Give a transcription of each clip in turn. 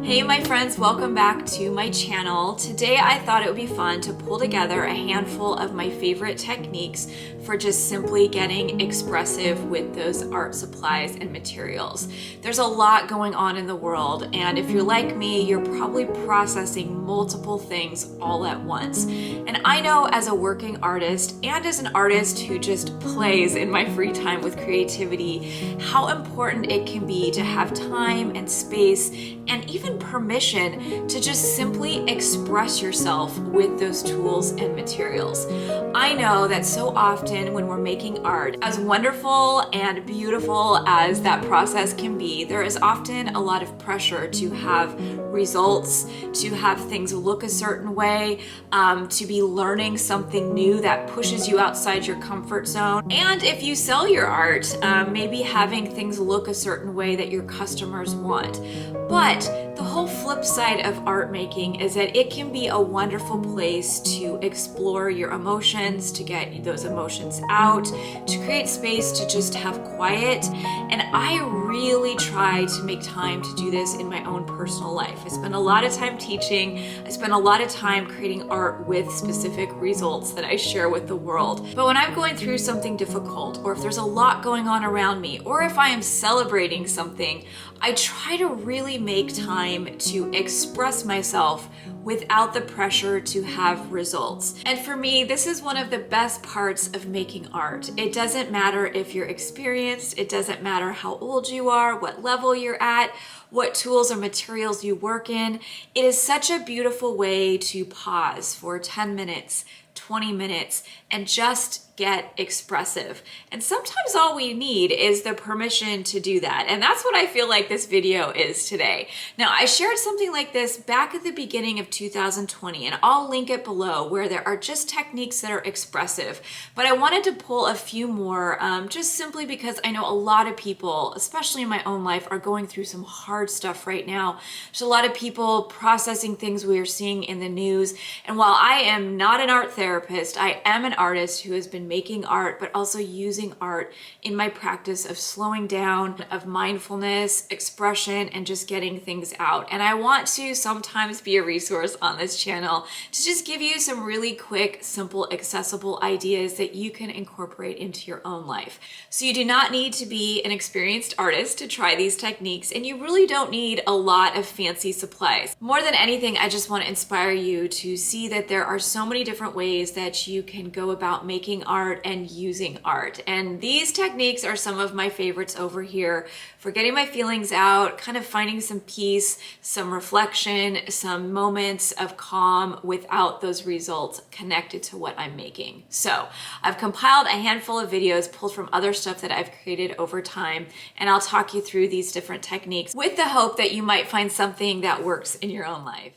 Hey my friends, welcome back to my channel. Today I thought it would be fun to pull together a handful of my favorite techniques for just simply getting expressive with those art supplies and materials. There's a lot going on in the world, and if you're like me, you're probably processing multiple things all at once. And I know as a working artist and as an artist who just plays in my free time with creativity, how important it can be to have time and space and even permission to just simply express yourself with those tools and materials. I know that so often when we're making art, as wonderful and beautiful as that process can be, there is often a lot of pressure to have results, to have things look a certain way, to be learning something new that pushes you outside your comfort zone. And if you sell your art, maybe having things look a certain way that your customers want. But the whole flip side of art making is that it can be a wonderful place to explore your emotions, to get those emotions out, to create space to just have quiet. And I really try to make time to do this in my own personal life. I spend a lot of time teaching. I spend a lot of time creating art with specific results that I share with the world. But when I'm going through something difficult, or if there's a lot going on around me, or if I am celebrating something, I try to really make time to express myself without the pressure to have results. And for me, this is one of the best parts of making art. It doesn't matter if you're experienced, it doesn't matter how old you are, what level you're at, what tools or materials you work in. It is such a beautiful way to pause for 10 minutes, 20 minutes, and just get expressive. And sometimes all we need is the permission to do that. And that's what I feel like this video is today. Now, I shared something like this back at the beginning of 2020, and I'll link it below, where there are just techniques that are expressive. But I wanted to pull a few more just simply because I know a lot of people, especially in my own life, are going through some hard stuff right now. There's a lot of people processing things we are seeing in the news. And while I am not an art therapist, I am an artist who has been making art, but also using art in my practice of slowing down, of mindfulness, expression, and just getting things out. And I want to sometimes be a resource on this channel to just give you some really quick, simple, accessible ideas that you can incorporate into your own life. So you do not need to be an experienced artist to try these techniques, and you really don't need a lot of fancy supplies. More than anything, I just want to inspire you to see that there are so many different ways that you can go about making art and using art. And these techniques are some of my favorites over here for getting my feelings out, kind of finding some peace, some reflection, some moments of calm without those results connected to what I'm making. So I've compiled a handful of videos pulled from other stuff that I've created over time, and I'll talk you through these different techniques with the hope that you might find something that works in your own life.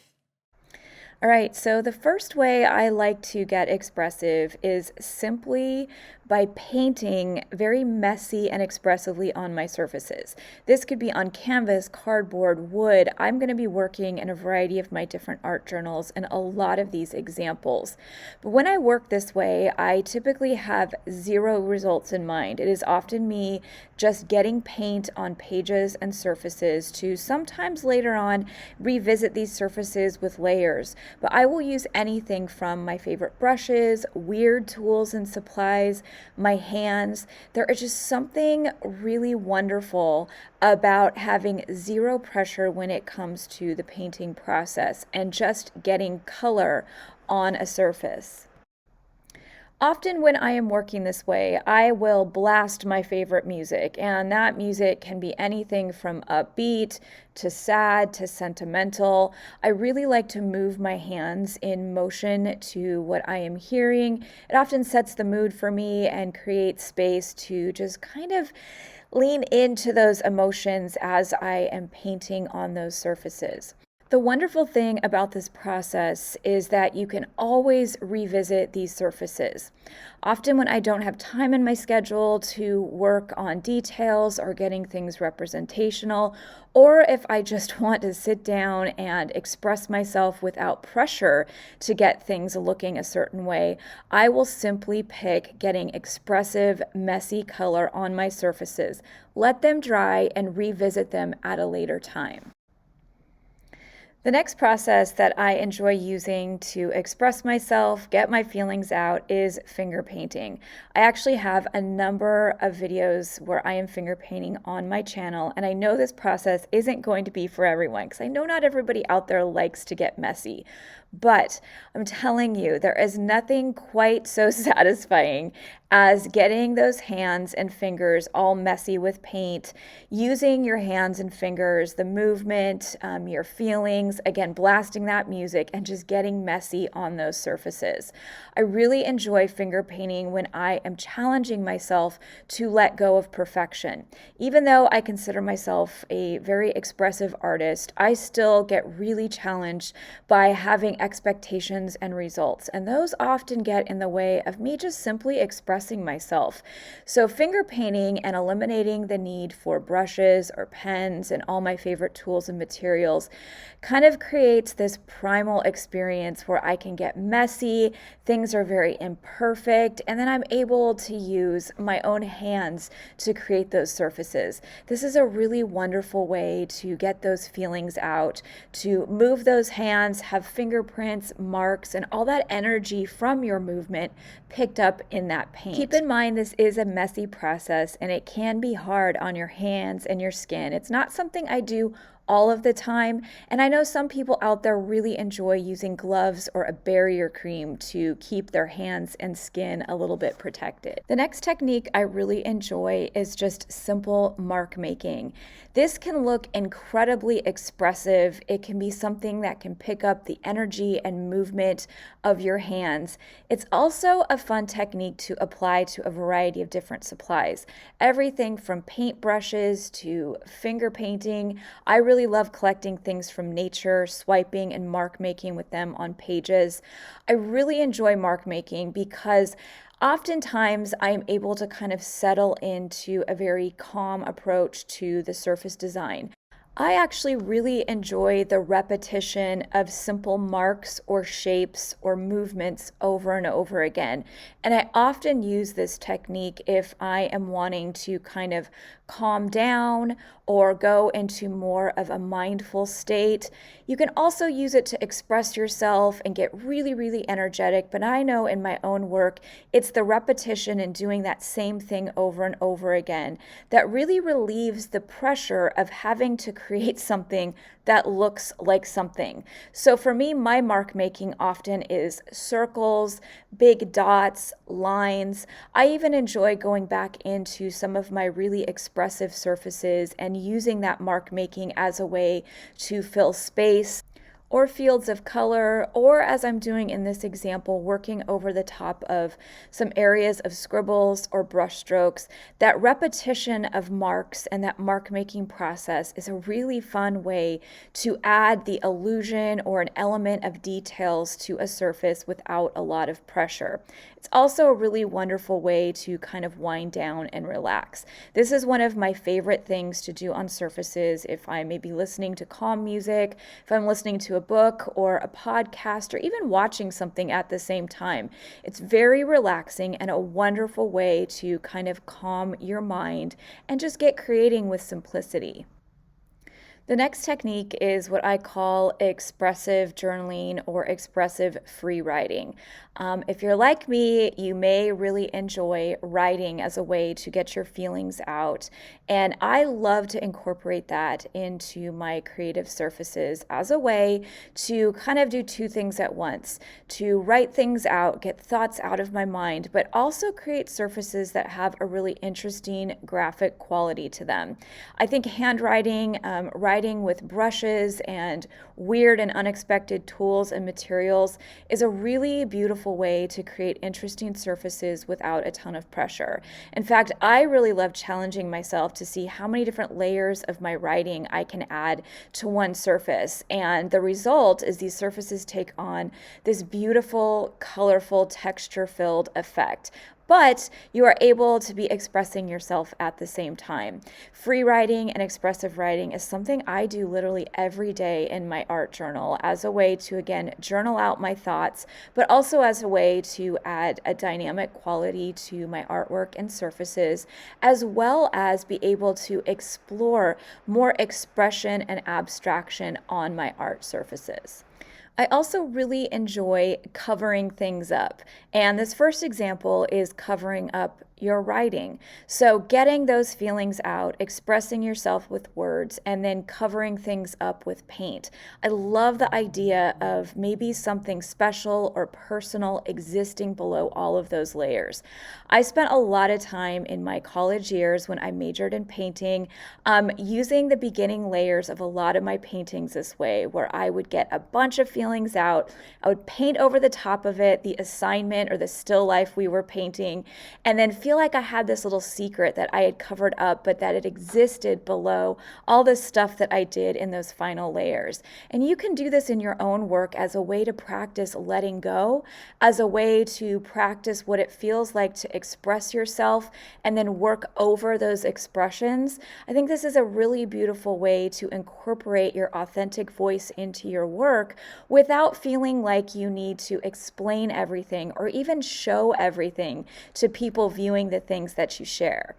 All right, so the first way I like to get expressive is simply by painting very messy and expressively on my surfaces. This could be on canvas, cardboard, wood. I'm going to be working in a variety of my different art journals and a lot of these examples. But when I work this way, I typically have zero results in mind. It is often me just getting paint on pages and surfaces to sometimes later on revisit these surfaces with layers. But I will use anything from my favorite brushes, weird tools and supplies, my hands. There is just something really wonderful about having zero pressure when it comes to the painting process and just getting color on a surface. Often when I am working this way, I will blast my favorite music, and that music can be anything from upbeat to sad to sentimental. I really like to move my hands in motion to what I am hearing. It often sets the mood for me and creates space to just kind of lean into those emotions as I am painting on those surfaces. The wonderful thing about this process is that you can always revisit these surfaces. Often when I don't have time in my schedule to work on details or getting things representational, or if I just want to sit down and express myself without pressure to get things looking a certain way, I will simply pick getting expressive, messy color on my surfaces, let them dry, and revisit them at a later time. The next process that I enjoy using to express myself, get my feelings out, is finger painting. I actually have a number of videos where I am finger painting on my channel, and I know this process isn't going to be for everyone because I know not everybody out there likes to get messy. But I'm telling you, there is nothing quite so satisfying as getting those hands and fingers all messy with paint, using your hands and fingers, the movement, your feelings, again, blasting that music and just getting messy on those surfaces. I really enjoy finger painting when I am challenging myself to let go of perfection. Even though I consider myself a very expressive artist, I still get really challenged by having expectations and results, and those often get in the way of me just simply expressing myself. So finger painting and eliminating the need for brushes or pens and all my favorite tools and materials kind of creates this primal experience where I can get messy, things are very imperfect, and then I'm able to use my own hands to create those surfaces. This is a really wonderful way to get those feelings out, to move those hands, have fingerprints, marks, and all that energy from your movement picked up in that paint. Keep in mind this is a messy process and it can be hard on your hands and your skin. It's not something I do all of the time, and I know some people out there really enjoy using gloves or a barrier cream to keep their hands and skin a little bit protected. The next technique I really enjoy is just simple mark making. This can look incredibly expressive. It can be something that can pick up the energy and movement of your hands. It's also a fun technique to apply to a variety of different supplies. Everything from paint brushes to finger painting. I really love collecting things from nature, swiping and mark making with them on pages. I really enjoy mark making because oftentimes I am able to kind of settle into a very calm approach to the surface design. I actually really enjoy the repetition of simple marks or shapes or movements over and over again. And I often use this technique if I am wanting to kind of calm down or go into more of a mindful state. You can also use it to express yourself and get really, really energetic. But I know in my own work, it's the repetition and doing that same thing over and over again that really relieves the pressure of having to create something that looks like something. So for me, my mark making often is circles, big dots, lines. I even enjoy going back into some of my really expressive surfaces and using that mark making as a way to fill space or fields of color, or as I'm doing in this example, working over the top of some areas of scribbles or brush strokes. That repetition of marks and that mark making process is a really fun way to add the illusion or an element of details to a surface without a lot of pressure. It's also a really wonderful way to kind of wind down and relax. This is one of my favorite things to do on surfaces if I may be listening to calm music, if I'm listening to a book or a podcast, or even watching something at the same time. It's very relaxing and a wonderful way to kind of calm your mind and just get creating with simplicity. The next technique is what I call expressive journaling or expressive free writing. If you're like me, you may really enjoy writing as a way to get your feelings out. And I love to incorporate that into my creative surfaces as a way to kind of do two things at once, to write things out, get thoughts out of my mind, but also create surfaces that have a really interesting graphic quality to them. I think handwriting, writing with brushes and weird and unexpected tools and materials is a really beautiful way to create interesting surfaces without a ton of pressure. In fact, I really love challenging myself to see how many different layers of my writing I can add to one surface. And the result is these surfaces take on this beautiful, colorful, texture-filled effect. but you are able to be expressing yourself at the same time. Free writing and expressive writing is something I do literally every day in my art journal as a way to, again, journal out my thoughts, but also as a way to add a dynamic quality to my artwork and surfaces, as well as be able to explore more expression and abstraction on my art surfaces. I also really enjoy covering things up. And this first example is covering up your writing. So getting those feelings out, expressing yourself with words, and then covering things up with paint. I love the idea of maybe something special or personal existing below all of those layers. I spent a lot of time in my college years when I majored in painting, using the beginning layers of a lot of my paintings this way, where I would get a bunch of feelings out, I would paint over the top of it, the assignment or the still life we were painting, and then feel like I had this little secret that I had covered up, but that it existed below all the stuff that I did in those final layers. And you can do this in your own work as a way to practice letting go, as a way to practice what it feels like to express yourself and then work over those expressions. I think this is a really beautiful way to incorporate your authentic voice into your work without feeling like you need to explain everything or even show everything to people viewing the things that you share.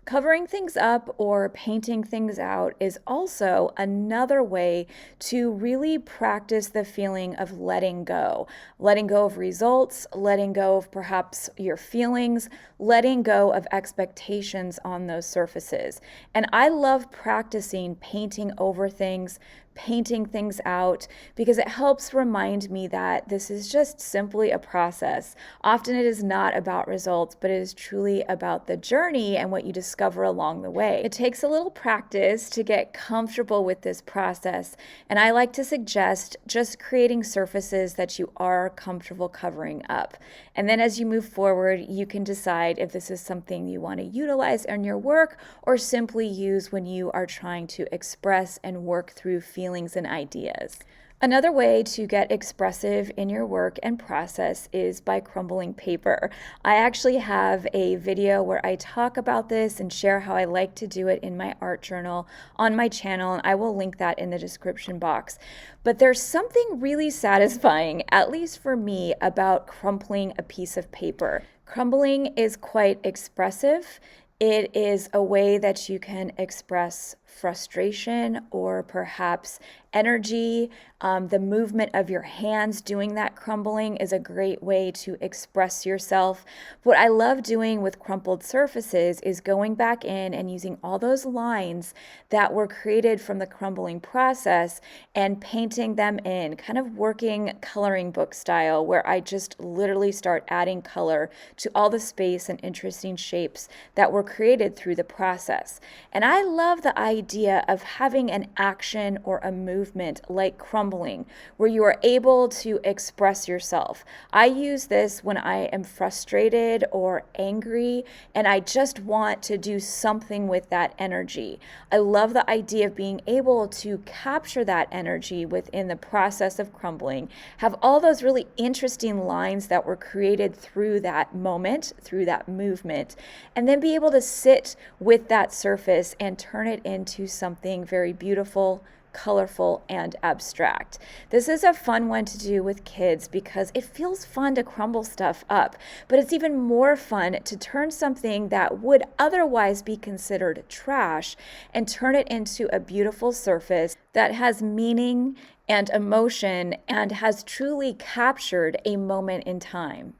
Covering things up or painting things out is also another way to really practice the feeling of letting go of results, letting go of perhaps your feelings, letting go of expectations on those surfaces. And I love practicing painting over things, painting things out, because it helps remind me that this is just simply a process. Often it is not about results, but it is truly about the journey and what you discover along the way. It takes a little practice to get comfortable with this process, and I like to suggest just creating surfaces that you are comfortable covering up. And then as you move forward, you can decide if this is something you want to utilize in your work or simply use when you are trying to express and work through feelings and ideas. Another way to get expressive in your work and process is by crumbling paper. I actually have a video where I talk about this and share how I like to do it in my art journal on my channel, and I will link that in the description box. But there's something really satisfying, at least for me, about crumpling a piece of paper. Crumbling is quite expressive. It is a way that you can express frustration or perhaps energy. The movement of your hands doing that crumbling is a great way to express yourself. What I love doing with crumpled surfaces is going back in and using all those lines that were created from the crumbling process and painting them in, kind of working coloring book style, where I just literally start adding color to all the space and interesting shapes that were created through the process. And I love the idea of having an action or a movement like crumbling, where you are able to express yourself. I use this when I am frustrated or angry and I just want to do something with that energy. I love the idea of being able to capture that energy within the process of crumbling, have all those really interesting lines that were created through that moment, through that movement, and then be able to sit with that surface and turn it into something very beautiful, colorful, and abstract. This is a fun one to do with kids because it feels fun to crumble stuff up, but it's even more fun to turn something that would otherwise be considered trash and turn it into a beautiful surface that has meaning and emotion and has truly captured a moment in time.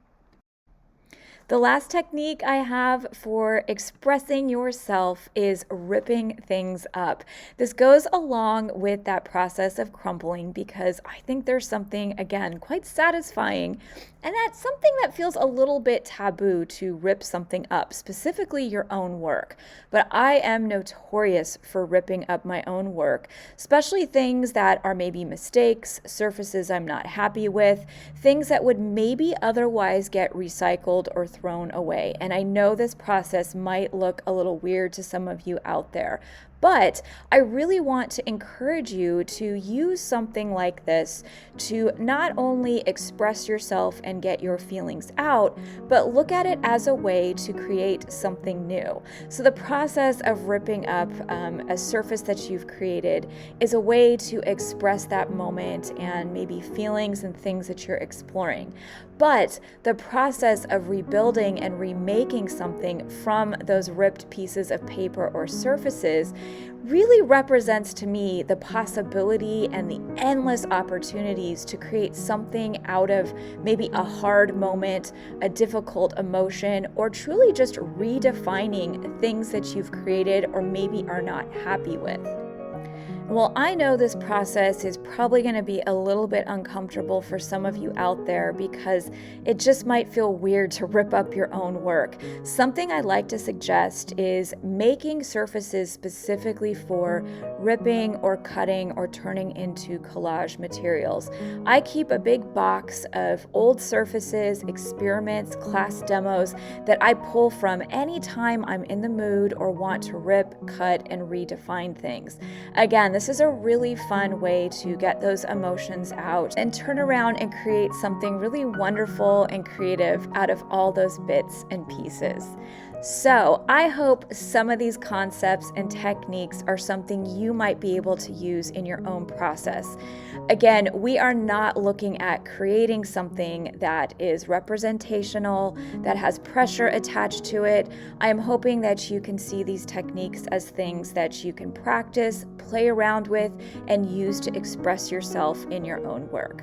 The last technique I have for expressing yourself is ripping things up. This goes along with that process of crumbling because I think there's something, again, quite satisfying, and that's something that feels a little bit taboo to rip something up, specifically your own work. But I am notorious for ripping up my own work, especially things that are maybe mistakes, surfaces I'm not happy with, things that would maybe otherwise get recycled or thrown away. And I know this process might look a little weird to some of you out there, But I really want to encourage you to use something like this to not only express yourself and get your feelings out, but look at it as a way to create something new. So the process of ripping up a surface that you've created is a way to express that moment and maybe feelings and things that you're exploring. But the process of rebuilding and remaking something from those ripped pieces of paper or surfaces really represents to me the possibility and the endless opportunities to create something out of maybe a hard moment, a difficult emotion, or truly just redefining things that you've created or maybe are not happy with. Well, I know this process is probably going to be a little bit uncomfortable for some of you out there because it just might feel weird to rip up your own work. Something I like to suggest is making surfaces specifically for ripping or cutting or turning into collage materials. I keep a big box of old surfaces, experiments, class demos that I pull from anytime I'm in the mood or want to rip, cut, and redefine things. Again, this is a really fun way to get those emotions out and turn around and create something really wonderful and creative out of all those bits and pieces. So I hope some of these concepts and techniques are something you might be able to use in your own process. Again, we are not looking at creating something that is representational, that has pressure attached to it. I am hoping that you can see these techniques as things that you can practice, play around with, and use to express yourself in your own work.